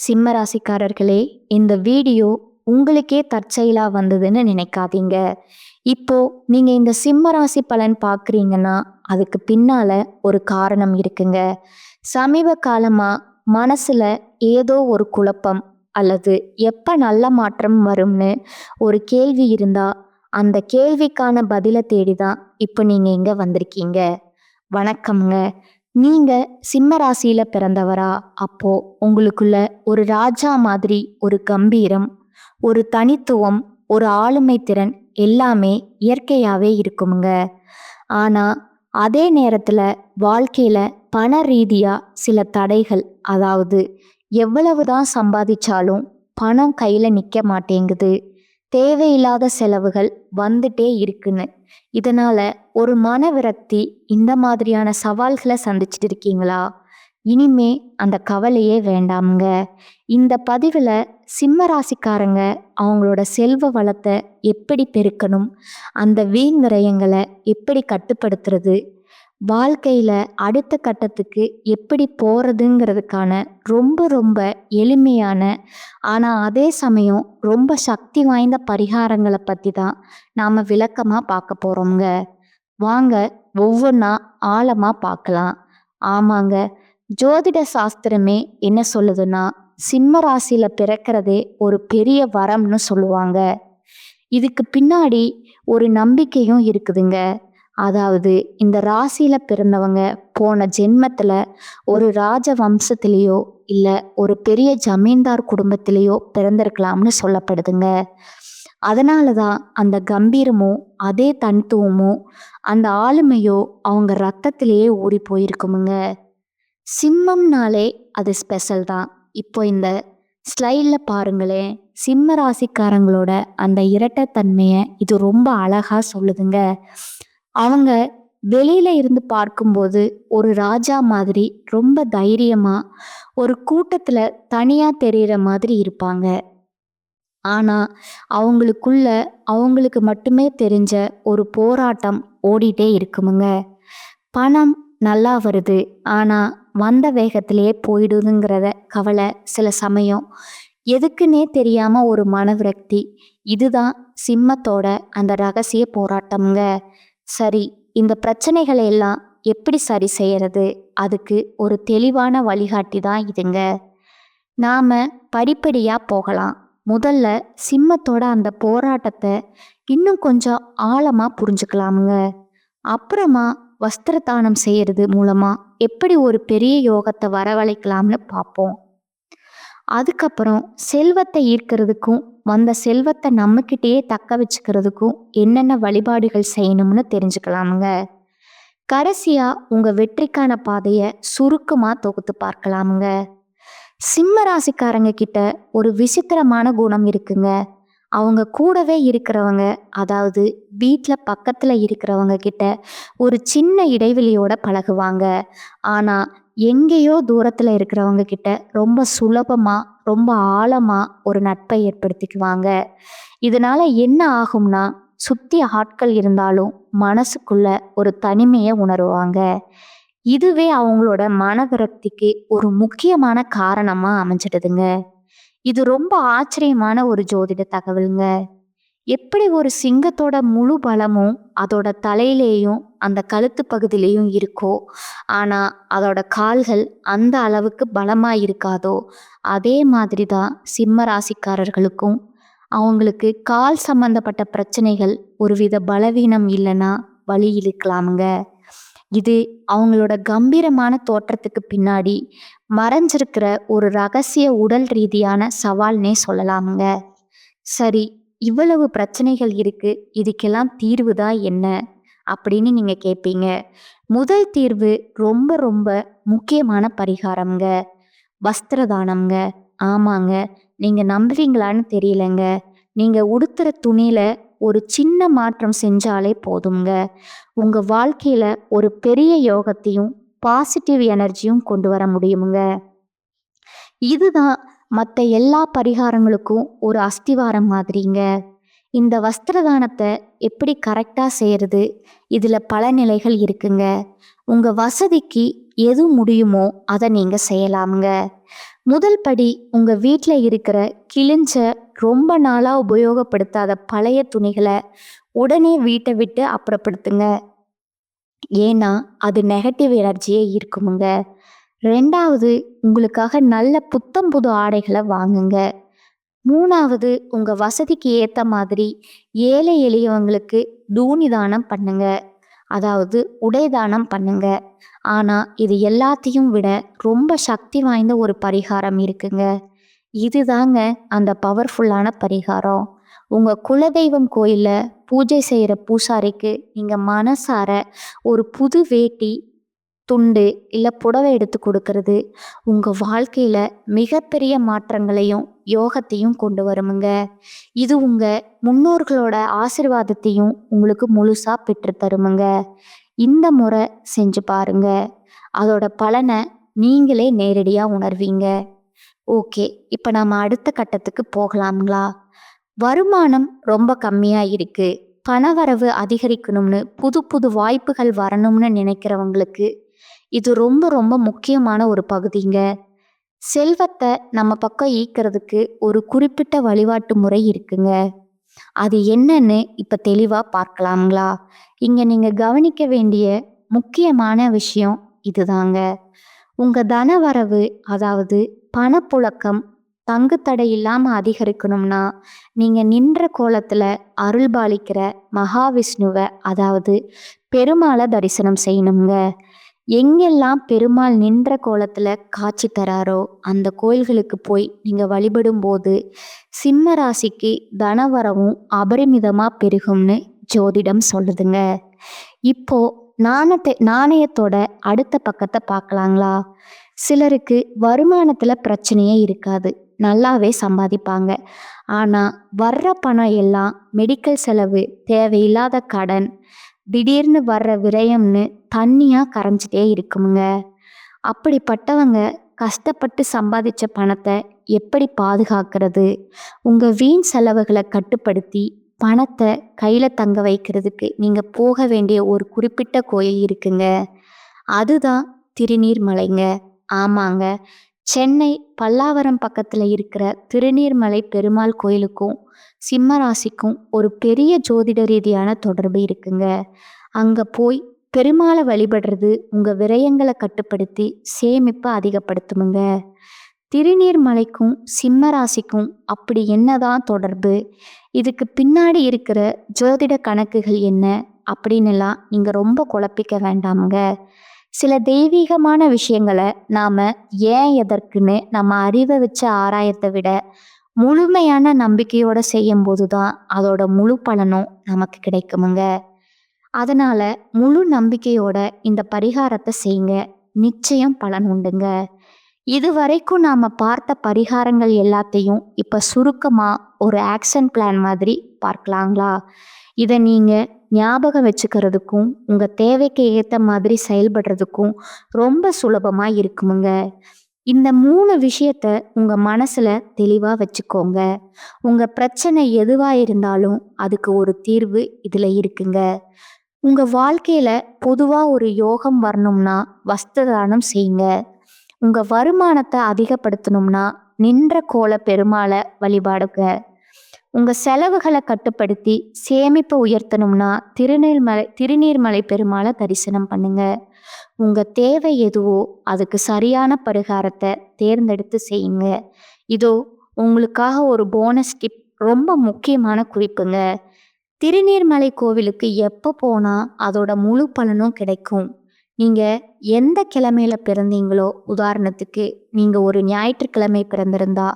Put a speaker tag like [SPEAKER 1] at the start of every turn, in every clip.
[SPEAKER 1] சிம்ம ராசிக்காரர்களே, இந்த வீடியோ உங்களுக்கே தற்செயலா வந்ததுன்னு நினைக்காதீங்க. இப்போ நீங்க இந்த சிம்ம ராசி பலன் பார்க்குறீங்கன்னா, அதுக்கு பின்னால ஒரு காரணம் இருக்குங்க. சமீப காலமா மனசுல ஏதோ ஒரு குழப்பம் அல்லது எப்ப நல்ல மாற்றம் வரும்னு ஒரு கேள்வி இருந்தா, அந்த கேள்விக்கான பதில தேடி தான் இப்போ நீங்க இங்க வந்திருக்கீங்க. வணக்கம்ங்க. நீங்க சிம்ம ராசியில பிறந்தவரா? அப்போ உங்களுக்குள்ள ஒரு ராஜா மாதிரி ஒரு கம்பீரம், ஒரு தனித்துவம், ஒரு ஆளுமை திறன் எல்லாமே இயற்கையாவே இருக்குமுங்க. ஆனா அதே நேரத்துல வாழ்க்கையில பண ரீதியா சில தடைகள், அதாவது எவ்வளவுதான் சம்பாதிச்சாலும் பணம் கையில நிக்க மாட்டேங்குது, தேவையில்லாத செலவுகள் வந்துட்டே இருக்குன்னு. இதனால ஒரு மன விரக்தி, இந்த மாதிரியான சவால்களை சந்திச்சுட்டு இருக்கீங்களா? இனிமே அந்த கவலையே வேண்டாமுங்க. இந்த பதிவில் சிம்ம ராசிக்காரங்க அவங்களோட செல்வ வளத்தை எப்படி பெருக்கணும், அந்த வீண் விரயங்களை எப்படி கட்டுப்படுத்துறது, வாழ்க்கையில் அடுத்த கட்டத்துக்கு எப்படி போகிறதுங்கிறதுக்கான ரொம்ப ரொம்ப எளிமையான, ஆனால் அதே சமயம் ரொம்ப சக்தி வாய்ந்த பரிகாரங்களை பற்றி தான் நாம் விளக்கமாக பார்க்க போகிறோங்க. வாங்க ஒவ்வொன்றா ஆழமாக பார்க்கலாம். ஆமாங்க, ஜோதிட சாஸ்திரமே என்ன சொல்லுதுன்னா, சிம்ம ராசியில் பிறக்கிறதே ஒரு பெரிய வரம்னு சொல்லுவாங்க. இதுக்கு பின்னாடி ஒரு நம்பிக்கையும் இருக்குதுங்க. அதாவது இந்த ராசியில பிறந்தவங்க போன ஜென்மத்துல ஒரு ராஜ வம்சத்திலேயோ இல்ல ஒரு பெரிய ஜமீன்தார் குடும்பத்திலேயோ பிறந்திருக்கலாம்னு சொல்லப்படுதுங்க. அதனாலதான் அந்த கம்பீரமோ அதே தனித்துவமோ அந்த ஆளுமையோ அவங்க ரத்தத்திலேயே ஊறி போயிருக்குமுங்க. சிம்மம்னாலே அது ஸ்பெஷல் தான். இப்போ இந்த ஸ்லைட்ல பாருங்களேன், சிம்ம ராசிக்காரங்களோட அந்த இரட்டைத்தன்மையை இது ரொம்ப அழகா சொல்லுதுங்க. அவங்க வெளியில இருந்து பார்க்கும்போது ஒரு ராஜா மாதிரி ரொம்ப தைரியமா ஒரு கூட்டத்துல தனியா தெரிகிற மாதிரி இருப்பாங்க. ஆனா அவங்களுக்குள்ள அவங்களுக்கு மட்டுமே தெரிஞ்ச ஒரு போராட்டம் ஓடிட்டே இருக்குமுங்க. பணம் நல்லா வருது, ஆனா வந்த வேகத்திலேயே போயிடுதுங்கிறத கவலை, சில சமயம் எதுக்குன்னே தெரியாம ஒரு மனவிரக்தி. இதுதான் சிம்மத்தோட அந்த ரகசிய போராட்டம்ங்க. சரி, இந்த பிரச்சனைகளை எல்லாம் எப்படி சரி செய்யறது? அதுக்கு ஒரு தெளிவான வழிகாட்டி தான் இதுங்க. நாம படிப்படியா போகலாம். முதல்ல சிம்மத்தோட அந்த போராட்டத்தை இன்னும் கொஞ்சம் ஆழமா புரிஞ்சுக்கலாமுங்க. அப்புறமா வஸ்திர தானம் செய்யறது மூலமா எப்படி ஒரு பெரிய யோகத்தை வரவழைக்கலாம்னு பார்ப்போம். அதுக்கப்புறம் செல்வத்தை ஈர்க்கிறதுக்கும் வந்த செல்வத்தை நம்மக்கிட்டேயே தக்க வச்சுக்கிறதுக்கும் என்னென்ன வழிபாடுகள் செய்யணும்னு தெரிஞ்சுக்கலாமுங்க. கடைசியா உங்க வெற்றிக்கான பாதையை சுருக்கமா தொகுத்து பார்க்கலாமுங்க. சிம்ம ராசிக்காரங்க கிட்ட ஒரு விசித்திரமான குணம் இருக்குங்க. அவங்க கூடவே இருக்கிறவங்க, அதாவது வீட்டில் பக்கத்தில் இருக்கிறவங்க கிட்ட ஒரு சின்ன இடைவெளியோட பழகுவாங்க. ஆனால் எங்கேயோ தூரத்தில் இருக்கிறவங்க கிட்ட ரொம்ப சுலபமாக ரொம்ப ஆழமாக ஒரு நட்பை ஏற்படுத்திக்குவாங்க. இதனால என்ன ஆகும்னா, சுற்றி ஆட்கள் இருந்தாலும் மனசுக்குள்ள ஒரு தனிமையை உணருவாங்க. இதுவே அவங்களோட மனவிரக்திக்கு ஒரு முக்கியமான காரணமாக அமைஞ்சிடுதுங்க. இது ரொம்ப ஆச்சரியமான ஒரு ஜோதிட தகவலுங்க. எப்படி ஒரு சிங்கத்தோட முழு பலமும் அதோட தலையிலேயும் அந்த கழுத்து பகுதியிலையும் இருக்கோ, ஆனா அதோட கால்கள் அந்த அளவுக்கு பலமா இருக்காதோ, அதே மாதிரி தான் சிம்ம ராசிக்காரர்களுக்கும் அவங்களுக்கு கால் சம்பந்தப்பட்ட பிரச்சனைகள் ஒருவித பலவீனம் இல்லைன்னா வலி இழுக்கலாமுங்க. இது அவங்களோட கம்பீரமான தோற்றத்துக்கு பின்னாடி மறைஞ்சிருக்கிற ஒரு ரகசிய உடல் ரீதியான சவால்னே சொல்லலாமுங்க. சரி, இவ்வளவு பிரச்சனைகள் இருக்கு, இதுக்கெல்லாம் தீர்வு தான் என்ன அப்படின்னு நீங்க கேட்பீங்க. முதல் தீர்வு ரொம்ப ரொம்ப முக்கியமான பரிகாரம்ங்க, வஸ்திர தானம்ங்க. ஆமாங்க, நீங்க நம்புவீங்களான்னு தெரியலங்க. நீங்க உடுத்துற துணியில ஒரு சின்ன மாற்றம் செஞ்சாலே போதுங்க, உங்க வாழ்க்கையில ஒரு பெரிய யோகத்தையும் பாசிட்டிவ் எனர்ஜியும் கொண்டு வர முடியுமுங்க. இதுதான் மற்ற எல்லா பரிகாரங்களுக்கும் ஒரு அஸ்திவாரம் மாதிரிங்க. இந்த வஸ்திரதானத்தை எப்படி கரெக்டாக செய்கிறது, இதில் பல நிலைகள் இருக்குங்க. உங்கள் வசதிக்கு எது முடியுமோ அதை நீங்கள் செய்யலாமுங்க. முதல் படி, உங்க வீட்ல இருக்கிற கிழிஞ்ச, ரொம்ப நாளா உபயோகப்படுத்தாத பழைய துணிகளை உடனே வீட்டை விட்டு அப்புறப்படுத்துங்க. ஏன்னா அது நெகட்டிவ் எனர்ஜியே இருக்குமுங்க. 2வது, உங்களுக்காக நல்ல புத்தம் புது ஆடைகளை வாங்குங்க. 3வது, உங்க வசதிக்கு ஏத்த மாதிரி ஏழை எளியவங்களுக்கு தூணி தானம் பண்ணுங்க. அதாவது உடை தானம் பண்ணுங்க. ஆனா இது எல்லாத்தையும் விட ரொம்ப சக்தி வாய்ந்த ஒரு பரிகாரம் இருக்குங்க. இதுதாங்க அந்த பவர்ஃபுல்லான பரிகாரம். உங்க குலதெய்வம் கோயில்ல பூஜை செய்யற பூசாரிக்கு நீங்க மனசார ஒரு புது வேட்டி, துண்டு இல்ல புடவை எடுத்து கொடுக்கறது உங்க வாழ்க்கையில மிகப்பெரிய மாற்றங்களையும் யோகத்தையும் கொண்டு வருமுங்க. இது உங்க முன்னோர்களோட ஆசீர்வாதத்தையும் உங்களுக்கு முழுசா பெற்று தருமுங்க. இந்த முறை செஞ்சு பாருங்க. அதோட பலனை நீங்களே நேரடியா உணர்வீங்க. ஓகே, இப்போ நாம அடுத்த கட்டத்துக்கு போகலாங்களா? வருமானம் ரொம்ப கம்மியா இருக்கு, பணவரவு அதிகரிக்கணும்னு புது புது வாய்ப்புகள் வரணும்னு நினைக்கிறவங்களுக்கு இது ரொம்ப ரொம்ப முக்கியமான ஒரு பகுதிங்க. செல்வத்தை நம்ம பக்கம் ஈர்க்கிறதுக்கு ஒரு குறிப்பிட்ட வழிபாட்டு முறை இருக்குங்க. அது என்னன்னு இப்ப தெளிவா பார்க்கலாங்களா? இங்க நீங்க கவனிக்க வேண்டிய முக்கியமான விஷயம் இதுதாங்க. உங்க தனவரவு, அதாவது பணப்புழக்கம் தங்குத்தடை இல்லாம அதிகரிக்கணும்னா நீங்க நின்ற கோலத்துல அருள்பாலிக்கிற மகாவிஷ்ணுவை, அதாவது பெருமாளை தரிசனம் செய்யணுங்க. எங்கெல்லாம் பெருமாள் நின்ற கோலத்துல காட்சி தராரோ அந்த கோயில்களுக்கு போய் நீங்க வழிபடும் போது சிம்ம ராசிக்கு தனவரவும் அபரிமிதமா பெருகும்னு ஜோதிடம் சொல்லுதுங்க. இப்போ நாணயத்தோட அடுத்த பக்கத்தை பார்க்கலாங்களா? சிலருக்கு வருமானத்துல பிரச்சனையே இருக்காது, நல்லாவே சம்பாதிப்பாங்க. ஆனா வர்ற பணம் எல்லாம் மெடிக்கல் செலவு, தேவையில்லாத கடன், திடீர்னு வர்ற விரயம்னு தண்ணியா கரைஞ்சிட்டே இருக்குமுங்க. அப்படிப்பட்டவங்க கஷ்டப்பட்டு சம்பாதிச்ச பணத்தை எப்படி பாதுகாக்கிறது? உங்க வீண் செலவுகளை கட்டுப்படுத்தி பணத்தை கையில தங்க வைக்கிறதுக்கு நீங்க போக வேண்டிய ஒரு குறிப்பிட்ட கோயில் இருக்குங்க. அதுதான் திருநீர்மலைங்க. ஆமாங்க, சென்னை பல்லாவரம் பக்கத்துல இருக்கிற திருநீர்மலை பெருமாள் கோயிலுக்கும் சிம்ம ராசிக்கும் ஒரு பெரிய ஜோதிட ரீதியான தொடர்பு இருக்குங்க. அங்க போய் பெருமாளை வழிபடுறது உங்க விரயங்களை கட்டுப்படுத்தி சேமிப்பை அதிகப்படுத்துமுங்க. திருநீர்மலைக்கும் சிம்ம ராசிக்கும் அப்படி என்னதான் தொடர்பு? இதுக்கு பின்னாடி இருக்கிற ஜோதிட கணக்குகள் என்ன அப்படின்னுலாம் நீங்க ரொம்ப குழப்பிக்க வேண்டாமுங்க. சில தெய்வீகமான விஷயங்களை நாம ஏன் எதற்குன்னு நம்ம அறிவை வச்சு ஆராயத்தை விட முழுமையான நம்பிக்கையோட செய்யும் போதுதான் அதோட முழு பலனும் நமக்கு கிடைக்குமுங்க. அதனால முழு நம்பிக்கையோட இந்த பரிகாரத்தை செய்யுங்க, நிச்சயம் பலன் உண்டுங்க. இதுவரைக்கும் நாம பார்த்த பரிகாரங்கள் எல்லாத்தையும் இப்ப சுருக்கமா ஒரு ஆக்ஷன் பிளான் மாதிரி பார்க்கலாங்களா? இதை நீங்க ஞாபகம் வச்சுக்கிறதுக்கும் உங்க தேவைக்கு ஏற்ற மாதிரி செயல்படுறதுக்கும் ரொம்ப சுலபமா இருக்குமுங்க. இந்த 3 விஷயத்த உங்க மனசுல தெளிவா வச்சுக்கோங்க. உங்க பிரச்சனை எதுவா இருந்தாலும் அதுக்கு ஒரு தீர்வு இதுல இருக்குங்க. உங்க வாழ்க்கையில பொதுவா ஒரு யோகம் வரணும்னா வஸ்திர தானம் செய்யுங்க. உங்க வருமானத்தை அதிகப்படுத்தணும்னா நின்ற கோல பெருமாளை வழிபாடுங்க. உங்க செலவுகளை கட்டுப்படுத்தி சேமிப்பை உயர்த்தணும்னா திருநீர்மலை பெருமாளை தரிசனம் பண்ணுங்க. உங்க தேவை எதுவோ அதுக்கு சரியான பரிகாரத்தை தேர்ந்தெடுத்து செய்யுங்க. இதோ உங்களுக்காக ஒரு போனஸ் டிப், ரொம்ப முக்கியமான குறிப்புங்க. திருநீர்மலை கோவிலுக்கு எப்போ போனா அதோட முழு பலனும் கிடைக்கும்? நீங்க எந்த கிழமையில பிறந்தீங்களோ, உதாரணத்துக்கு நீங்க ஒரு ஞாயிற்றுக்கிழமை பிறந்திருந்தா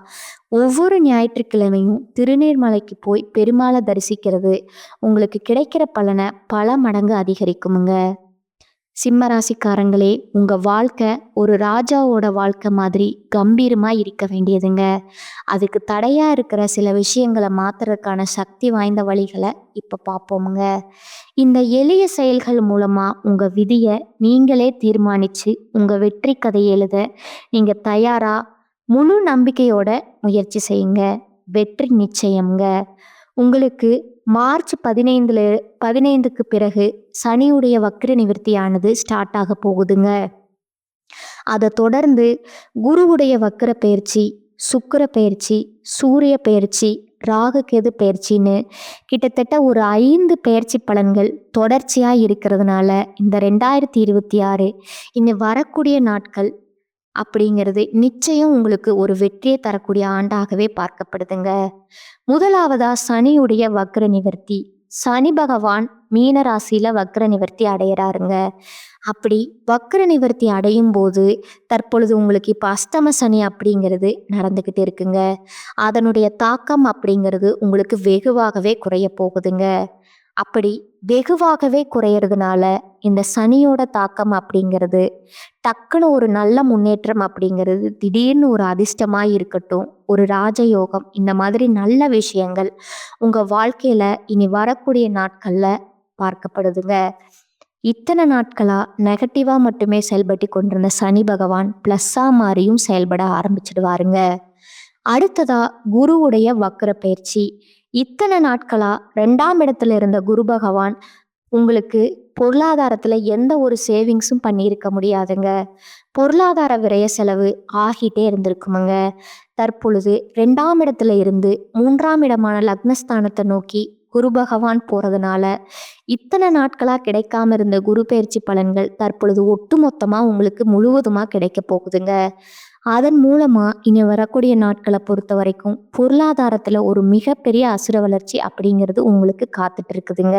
[SPEAKER 1] ஒவ்வொரு ஞாயிற்றுக்கிழமையும் திருநீர்மலைக்கு போய் பெருமாளை தரிசிக்கிறது உங்களுக்கு கிடைக்கிற பலனை பல மடங்கு அதிகரிக்குமுங்க. சிம்மராசிக்காரங்களே, உங்க வாழ்க்கை ஒரு ராஜாவோட வாழ்க்கை மாதிரி கம்பீரமா இருக்க வேண்டியதுங்க. அதுக்கு தடையா இருக்கிற சில விஷயங்களை மாத்துறதுக்கான சக்தி வாய்ந்த வழிகளை இப்ப பார்ப்போமுங்க. இந்த எளிய செயல்கள் மூலமா உங்க விதியை நீங்களே தீர்மானிச்சு உங்க வெற்றி கதை எழுத நீங்க தயாரா? முழு நம்பிக்கையோட முயற்சி செய்யுங்க, வெற்றி நிச்சயம்ங்க. உங்களுக்கு மார்ச் 15க்கு பிறகு சனியுடைய வக்ர நிவர்த்தியானது ஸ்டார்ட் ஆக போகுதுங்க. அதை தொடர்ந்து குருவுடைய வக்கர பயிற்சி, சுக்கிர பயிற்சி, சூரிய பயிற்சி, ராகு கேது பயிற்சின்னு கிட்டத்தட்ட ஒரு 5 பயிற்சி பலன்கள் தொடர்ச்சியாக இருக்கிறதுனால இந்த 2026 இனி வரக்கூடிய நாட்கள் அப்படிங்கிறது நிச்சயம் உங்களுக்கு ஒரு வெற்றியை தரக்கூடிய ஆண்டாகவே பார்க்கப்படுதுங்க. முதலாவதா சனியுடைய வக்ர நிவர்த்தி. சனி பகவான் மீன ராசியில வக்ர நிவர்த்தி அடையிறாருங்க. அப்படி வக்ர நிவர்த்தி அடையும் போது தற்பொழுது உங்களுக்கு இப்போ அஷ்டம சனி அப்படிங்கிறது நடந்துக்கிட்டு இருக்குங்க. அதனுடைய தாக்கம் அப்படிங்கிறது உங்களுக்கு வெகுவாகவே குறைய போகுதுங்க. அப்படி வெகுவாகவே குறையிறதுனால இந்த சனியோட தாக்கம் அப்படிங்கிறது டக்குன்னு ஒரு நல்ல முன்னேற்றம் அப்படிங்கிறது, திடீர்னு ஒரு அதிர்ஷ்டமாக இருக்கட்டும், ஒரு ராஜயோகம், இந்த மாதிரி நல்ல விஷயங்கள் உங்கள் வாழ்க்கையில் இனி வரக்கூடிய நாட்களில் பார்க்கப்படுதுங்க. இத்தனை நாட்களாக நெகட்டிவாக மட்டுமே செயல்பட்டு கொண்டிருந்த சனி பகவான் ப்ளஸ்ஸாக மாறியும் செயல்பட ஆரம்பிச்சிடுவாருங்க. அடுத்ததா குருவுடைய வக்ர பயிற்சி. இத்தனை நாட்களா 2ஆம் இடத்துல இருந்த குரு பகவான் உங்களுக்கு பொருளாதாரத்தில் எந்த ஒரு சேவிங்ஸும் பண்ணியிருக்க முடியாதுங்க. பொருளாதார விரய செலவு ஆகிட்டே இருந்திருக்குமுங்க. தற்பொழுது 2ஆம் இடத்துல இருந்து 3ஆம் இடமான லக்னஸ்தானத்தை நோக்கி குரு பகவான் போகிறதுனால இத்தனை நாட்களாக கிடைக்காம இருந்த குரு பயிற்சி பலன்கள் தற்பொழுது ஒட்டுமொத்தமாக உங்களுக்கு முழுவதுமாக கிடைக்க போகுதுங்க. அதன் மூலமாக இனி வரக்கூடிய நாட்களை பொறுத்த வரைக்கும் பொருளாதாரத்தில் ஒரு மிகப்பெரிய அசுர வளர்ச்சி அப்படிங்கிறது உங்களுக்கு காத்துட்டு இருக்குதுங்க.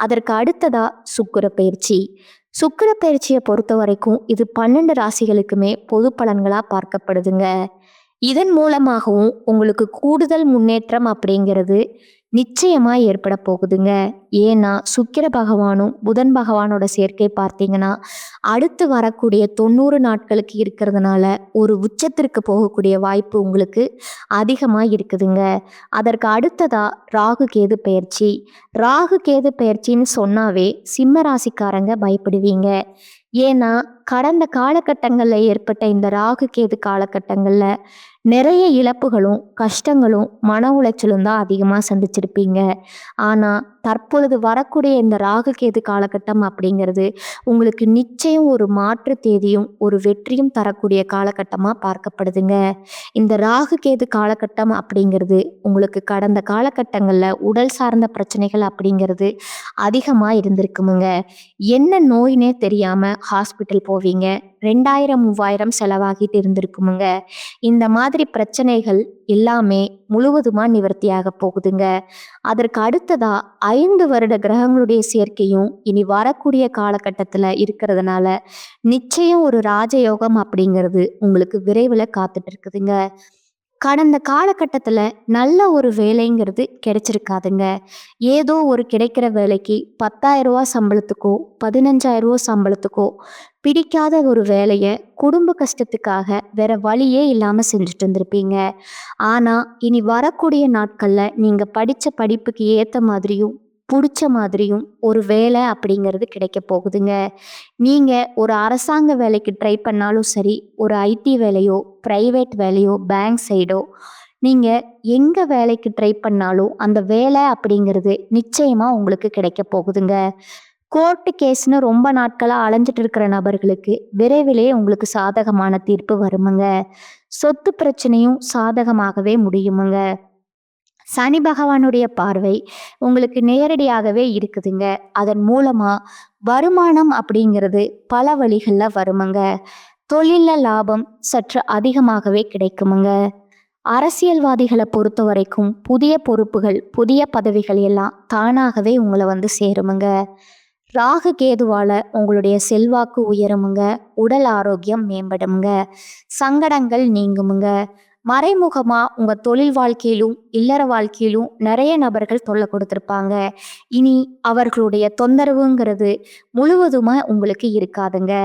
[SPEAKER 1] அதற்கு அடுத்ததா சுக்கிர பயிற்சி. சுக்கிர பயிற்சியை பொறுத்த வரைக்கும் இது 12 ராசிகளுக்குமே பொது பலன்களாக பார்க்கப்படுதுங்க. இதன் மூலமாகவும் உங்களுக்கு கூடுதல் முன்னேற்றம் அப்படிங்கிறது நிச்சயமா ஏற்பட போகுதுங்க. ஏன்னா சுக்கிர பகவானும் புதன் பகவானோட சேர்க்கை பார்த்தீங்கன்னா அடுத்து வரக்கூடிய 90 நாட்களுக்கு இருக்கிறதுனால ஒரு உச்சத்திற்கு போகக்கூடிய வாய்ப்பு உங்களுக்கு அதிகமாக இருக்குதுங்க. அதற்கு அடுத்ததா ராகு கேது பயிற்சி. ராகு கேது பயிற்சின்னு சொன்னாவே சிம்ம ராசிக்காரங்க பயப்படுவீங்க. ஏன்னா கடந்த காலகட்டங்களில் ஏற்பட்ட இந்த ராகு கேது காலகட்டங்களில் நிறைய இழப்புகளும் கஷ்டங்களும் மன உளைச்சலும் தான் அதிகமாக சந்திச்சிருப்பீங்க. ஆனால் தற்பொழுது வரக்கூடிய இந்த ராகு கேது காலகட்டம் அப்படிங்கிறது உங்களுக்கு நிச்சயம் ஒரு மாற்று தேதியும் ஒரு வெற்றியும் தரக்கூடிய காலகட்டமாக பார்க்கப்படுதுங்க. இந்த ராகு கேது காலகட்டம் அப்படிங்கிறது உங்களுக்கு கடந்த காலகட்டங்களில் உடல் சார்ந்த பிரச்சனைகள் அப்படிங்கிறது அதிகமாக இருந்திருக்குமுங்க. என்ன நோயினே தெரியாமல் ஹாஸ்பிட்டல் போவீங்க, 2000 3000 செலவாகிட்டு இருந்திருக்குமுங்க. இந்த மாதிரி பிரச்சனைகள் எல்லாமே முழுவதுமா நிவர்த்தியாக போகுதுங்க. அதற்கு அடுத்ததா 5 வருட கிரகங்களுடைய சேர்க்கையும் இனி வரக்கூடிய காலகட்டத்தில் இருக்கிறதுனால நிச்சயம் ஒரு ராஜயோகம் அப்படிங்கிறது உங்களுக்கு விரைவில் காத்துட்டு இருக்குதுங்க. கடந்த காலகட்டத்தில் நல்ல ஒரு வேலைங்கிறது கிடைச்சிருக்காதுங்க. ஏதோ ஒரு கிடைக்கிற வேலைக்கு 10,000 ரூபா சம்பளத்துக்கோ 15,000 ரூபா சம்பளத்துக்கோ பிடிக்காத ஒரு வேலையை குடும்ப கஷ்டத்துக்காக வேற வழியே இல்லாமல் செஞ்சுட்டு இருந்திருப்பீங்க. ஆனால் இனி வரக்கூடிய நாட்களில் நீங்கள் படித்த படிப்புக்கு ஏற்ற மாதிரியும் பிடிச்ச மாதிரியும் ஒரு வேலை அப்படிங்கிறது கிடைக்க போகுதுங்க. நீங்கள் ஒரு அரசாங்க வேலைக்கு ட்ரை பண்ணாலும் சரி, ஒரு ஐடி வேலையோ ப்ரைவேட் வேலையோ பேங்க் சைடோ நீங்கள் எங்கே வேலைக்கு ட்ரை பண்ணாலும் அந்த வேலை அப்படிங்கிறது நிச்சயமாக உங்களுக்கு கிடைக்க போகுதுங்க. கோர்ட்டு கேஸ்னு ரொம்ப நாட்களாக அலைஞ்சிட்டு இருக்கிற நபர்களுக்கு விரைவிலே உங்களுக்கு சாதகமான தீர்ப்பு வருமுங்க. சொத்து பிரச்சனையும் சாதகமாகவே முடியுமுங்க. சனி பகவானுடைய பார்வை உங்களுக்கு நேரடியாகவே இருக்குதுங்க. அதன் மூலமாக வருமானம் அப்படிங்கிறது பல வழிகளில் வருமுங்க. தொழிலில் லாபம் சற்று அதிகமாகவே கிடைக்குமுங்க. அரசியல்வாதிகளை பொறுத்த வரைக்கும் புதிய பொறுப்புகள் புதிய பதவிகள் எல்லாம் தானாகவே உங்களை வந்து சேருமுங்க. ராகு கேதுவால் உங்களுடைய செல்வாக்கு உயருமுங்க. உடல் ஆரோக்கியம் மேம்படுமுங்க. சங்கடங்கள் நீங்குமுங்க. மறைமுகமாக உங்கள் தொழில் வாழ்க்கையிலும் இல்லற வாழ்க்கையிலும் நிறைய நபர்கள் தொல்லை கொடுத்துருப்பாங்க. இனி அவர்களுடைய தொந்தரவுங்கிறது முழுவதுமாக உங்களுக்கு இருக்காதுங்க.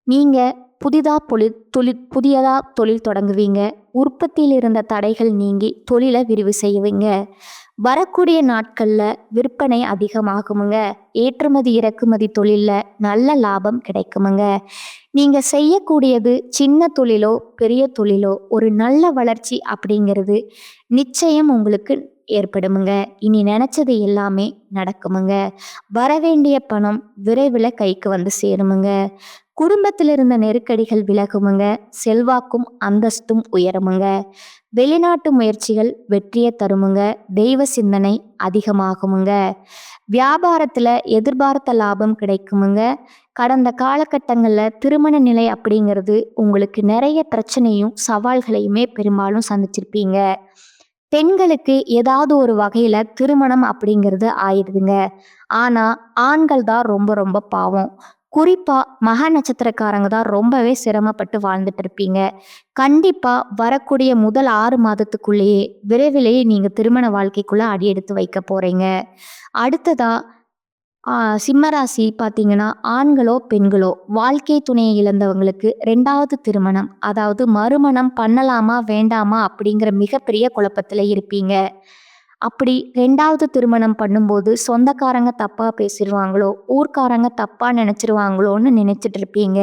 [SPEAKER 1] நீங்கள் புதியதாக தொழில் தொடங்குவீங்க. உற்பத்தியில் இருந்த தடைகள் நீங்கி தொழிலை விரிவு செய்வீங்க. வரக்கூடிய நாட்களில் விற்பனை அதிகமாகுமுங்க. ஏற்றுமதி இறக்குமதி தொழிலில் நல்ல லாபம் கிடைக்குமுங்க. நீங்கள் செய்யக்கூடியது சின்ன தொழிலோ பெரிய தொழிலோ ஒரு நல்ல வளர்ச்சி அப்படிங்கிறது நிச்சயம் உங்களுக்கு ஏற்படுமுங்க. இனி நினச்சது எல்லாமே நடக்குமுங்க. வரவேண்டிய பணம் விரைவில் கைக்கு வந்து சேருமுங்க. குடும்பத்தில் இருந்த நெருக்கடிகள் விலகுமுங்க. செல்வாக்கும் அந்தஸ்தும் உயருமுங்க. வெளிநாட்டு முயற்சிகள் வெற்றியை தருமுங்க. தெய்வ சிந்தனை அதிகமாகுமுங்க. வியாபாரத்தில் எதிர்பார்த்த லாபம் கிடைக்குமுங்க. கடந்த காலகட்டங்களில் திருமண நிலை அப்படிங்கிறது உங்களுக்கு நிறைய பிரச்சனையும் சவால்களையுமே பெரும்பாலும் சந்திச்சிருப்பீங்க. பெண்களுக்கு ஏதாவது ஒரு வகையில திருமணம் அப்படிங்கிறது ஆயிடுதுங்க. ஆனா ஆண்கள் தான் ரொம்ப ரொம்ப பாவம். குறிப்பா மக நட்சத்திரக்காரங்க தான் ரொம்பவே சிரமப்பட்டு வாழ்ந்துட்டு இருப்பீங்க. கண்டிப்பா வரக்கூடிய முதல் 6 மாதத்துக்குள்ளேயே விரைவிலேயே நீங்க திருமண வாழ்க்கைக்குள்ள அடியெடுத்து வைக்க போறீங்க. அடுத்ததா சிம்மராசி பார்த்தீங்கன்னா, ஆண்களோ, பெண்களோ வாழ்க்கை துணையை இழந்தவங்களுக்கு 2வது திருமணம், அதாவது மறுமணம் பண்ணலாமா, வேண்டாமா அப்படிங்கிற மிகப்பெரிய குழப்பத்தில இருப்பீங்க. அப்படி 2வது திருமணம் பண்ணும்போது சொந்தக்காரங்க தப்பா பேசிருவாங்களோ, ஊர்க்காரங்க தப்பா நினைச்சிருவாங்களோன்னு நினைச்சிட்டு இருப்பீங்க.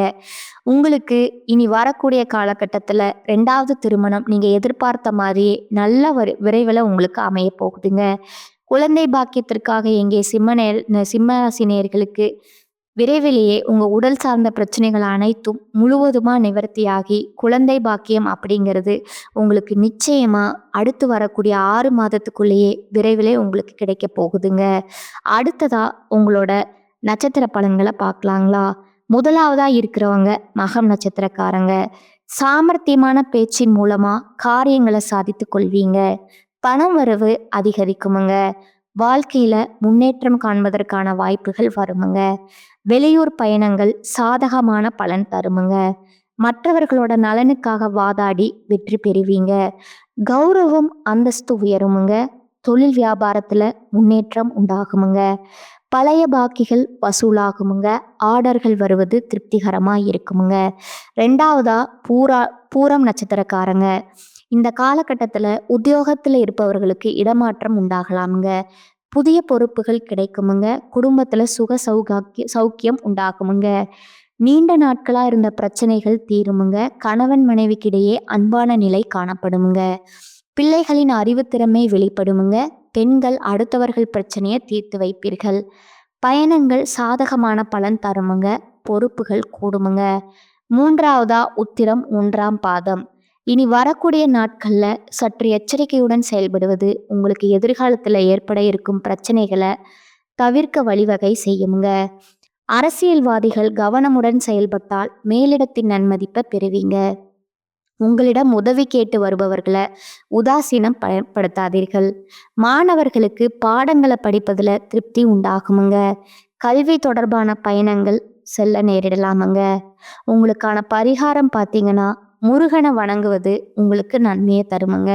[SPEAKER 1] உங்களுக்கு இனி வரக்கூடிய காலகட்டத்தில 2வது திருமணம் நீங்க எதிர்பார்த்த மாரியே நல்ல விரைவில உங்களுக்கு அமையப் போகுதுங்க. குழந்தை பாக்கியத்திற்காக எங்கே சிம்ம ராசி நேயர்களுக்கு விரைவிலேயே உங்க உடல் சார்ந்த பிரச்சனைகள் அனைத்தும் முழுவதுமா நிவர்த்தியாகி குழந்தை பாக்கியம் அப்படிங்கிறது உங்களுக்கு நிச்சயமா அடுத்து வரக்கூடிய 6 மாதத்துக்குள்ளேயே விரைவிலே உங்களுக்கு கிடைக்க போகுதுங்க. அடுத்ததா உங்களோட நட்சத்திர பலன்களை பார்க்கலாங்களா? முதலாவதா இருக்கிறவங்க மகம் நட்சத்திரக்காரங்க. சாமர்த்தியமான பேச்சின் மூலமா காரியங்களை சாதித்து கொள்வீங்க. பணம் வரவு அதிகரிக்குமுங்க. வாழ்க்கையில முன்னேற்றம் காண்பதற்கான வாய்ப்புகள் வருமுங்க. வெளியூர் பயணங்கள் சாதகமான பலன் தருமுங்க. மற்றவர்களோட நலனுக்காக வாதாடி வெற்றி பெறுவீங்க. கௌரவம் அந்தஸ்து உயருமுங்க. தொழில் வியாபாரத்துல முன்னேற்றம் உண்டாகுமுங்க. பழைய பாக்கிகள் வசூலாகுமுங்க. ஆர்டர்கள் வருவது திருப்திகரமா இருக்குமுங்க. 2வதா பூரம் நட்சத்திரக்காரங்க. இந்த காலகட்டத்தில் உத்தியோகத்தில் இருப்பவர்களுக்கு இடமாற்றம் உண்டாகலாமுங்க. புதிய பொறுப்புகள் கிடைக்குமுங்க. குடும்பத்தில் சுக சௌக்கியம் உண்டாகுமுங்க. நீண்ட நாட்களாக இருந்த பிரச்சனைகள் தீருமுங்க. கணவன் மனைவிக்கிடையே அன்பான நிலை காணப்படுமுங்க. பிள்ளைகளின் அறிவுத்திறமை வெளிப்படுமுங்க. பெண்கள் அடுத்தவர்கள் பிரச்சனையை தீர்த்து வைப்பீர்கள். பயணங்கள் சாதகமான பலன் தருமுங்க. பொறுப்புகள் கூடுமுங்க. 3வதா உத்திரம் 1ஆம் பாதம். இனி வரக்கூடிய நாட்கள்ல சற்று எச்சரிக்கையுடன் செயல்படுவது உங்களுக்கு எதிர்காலத்துல ஏற்பட இருக்கும் பிரச்சனைகளை தவிர்க்க வழிவகை செய்யுங்க. அரசியல்வாதிகள் கவனமுடன் செயல்பட்டால் மேலிடத்தின் நன்மதிப்பை பெறுவீங்க. உங்களிடம் உதவி கேட்டு வருபவர்களை உதாசீனம் பயன்படுத்தாதீர்கள். மாணவர்களுக்கு பாடங்களை படிப்பதுல திருப்தி உண்டாகுமுங்க. கல்வி தொடர்பான பயணங்கள் செல்ல நேரிடலாமுங்க. உங்களுக்கான பரிகாரம் பார்த்தீங்கன்னா, முருகனை வணங்குவது உங்களுக்கு நன்மையை தருமுங்க.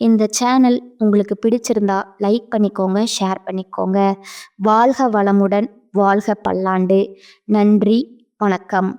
[SPEAKER 1] இந்த சேனல் உங்களுக்கு பிடிச்சிருந்தா லைக் பண்ணிக்கோங்க, ஷேர் பண்ணிக்கோங்க. வாழ்க வளமுடன், வாழ்க பல்லாண்டு. நன்றி, வணக்கம்.